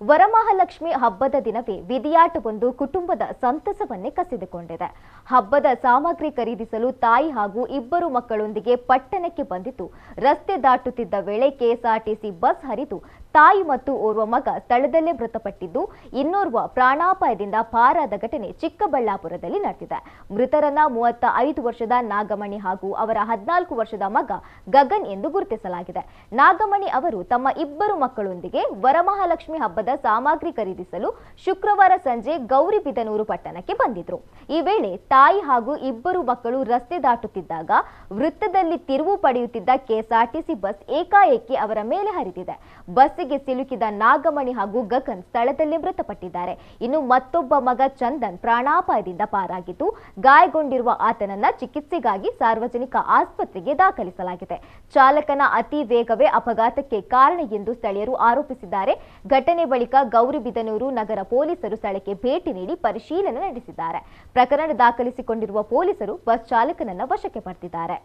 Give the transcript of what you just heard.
ವರಮಹಾಲಕ್ಷ್ಮಿ ಹಬ್ಬದ ದಿನವೇ ವಿಧಿಯಾಟವೊಂದು ಕುಟುಂಬದ ಸಂತಸವನ್ನೇ ಕಸಿದುಕೊಂಡಿದೆ. ಹಬ್ಬದ ಸಾಮಗ್ರಿ ಖರೀದಿಸಲು ತಾಯಿ ಹಾಗೂ ಇಬ್ಬರು ಮಕ್ಕಳೊಂದಿಗೆ ಪಟ್ಟಣಕ್ಕೆ ಬಂದಿದ್ದು, ರಸ್ತೆ ದಾಟುತ್ತಿದ್ದ ವೇಳೆ ಕೆಎಸ್ಆರ್ಟಿಸಿ ಬಸ್ ಹರಿದು ತಾಯಿ ಮತ್ತು ಓರ್ವ ಮಗ ಸ್ಥಳದಲ್ಲೇ ಮೃತಪಟ್ಟಿದ್ದು, ಇನ್ನೋರ್ವ ಪ್ರಾಣಾಪಾಯದಿಂದ ಪಾರಾದ ಘಟನೆ ಚಿಕ್ಕಬಳ್ಳಾಪುರದಲ್ಲಿ ನಡೆದಿದೆ. ಮೃತರನ್ನ 35 ವರ್ಷದ ನಾಗಮಣಿ ಹಾಗೂ ಅವರ 14 ವರ್ಷದ ಮಗ ಗಗನ್ ಎಂದು ಗುರುತಿಸಲಾಗಿದೆ. ನಾಗಮಣಿ ಅವರು ತಮ್ಮ ಇಬ್ಬರು ಮಕ್ಕಳೊಂದಿಗೆ ವರಮಹಾಲಕ್ಷ್ಮಿ ಹಬ್ಬದ ಸಾಮಗ್ರಿ ಖರೀದಿಸಲು ಶುಕ್ರವಾರ ಸಂಜೆ ಗೌರಿಬಿದನೂರು ಪಟ್ಟಣಕ್ಕೆ ಬಂದಿದ್ರು. ಈ ವೇಳೆ ತಾಯಿ ಹಾಗೂ ಇಬ್ಬರು ಮಕ್ಕಳು ರಸ್ತೆ ದಾಟುತ್ತಿದ್ದಾಗ ವೃತ್ತದಲ್ಲಿ ತಿರುವು ಪಡೆಯುತ್ತಿದ್ದ ಕೆಎಸ್ಆರ್ಟಿಸಿ ಬಸ್ ಏಕಾಏಕಿ ಅವರ ಮೇಲೆ ಹರಿದಿದೆ. ಬಸ್ಸಿಗೆ ಸಿಲುಕಿದ ನಾಗಮಣಿ ಹಾಗೂ ಗಗನ್ ಸ್ಥಳದಲ್ಲೇ ಮೃತಪಟ್ಟಿದ್ದಾರೆ. ಇನ್ನು ಮತ್ತೊಬ್ಬ ಮಗ ಚಂದನ್ ಪ್ರಾಣಾಪಾಯದಿಂದ ಪಾರಾಗಿದ್ದು, ಗಾಯಗೊಂಡಿರುವ ಆತನನ್ನ ಚಿಕಿತ್ಸೆಗಾಗಿ ಸಾರ್ವಜನಿಕ ಆಸ್ಪತ್ರೆಗೆ ದಾಖಲಿಸಲಾಗಿದೆ. ಚಾಲಕನ ಅತಿ ವೇಗವೇ ಅಪಘಾತಕ್ಕೆ ಕಾರಣ ಎಂದು ಸ್ಥಳೀಯರು ಆರೋಪಿಸಿದ್ದಾರೆ. ಘಟನೆ ಬಳಿಕ ಗೌರಿಬಿದನೂರು ನಗರ ಪೊಲೀಸರು ಸ್ಥಳಕ್ಕೆ ಭೇಟಿ ನೀಡಿ ಪರಿಶೀಲನೆ ನಡೆಸಿದ್ದಾರೆ. ಪ್ರಕರಣ ದಾಖಲಿಸಿಕೊಂಡಿರುವ ಪೊಲೀಸರು ಬಸ್ ಚಾಲಕನನ್ನ ವಶಕ್ಕೆ ಪಡೆದಿದ್ದಾರೆ.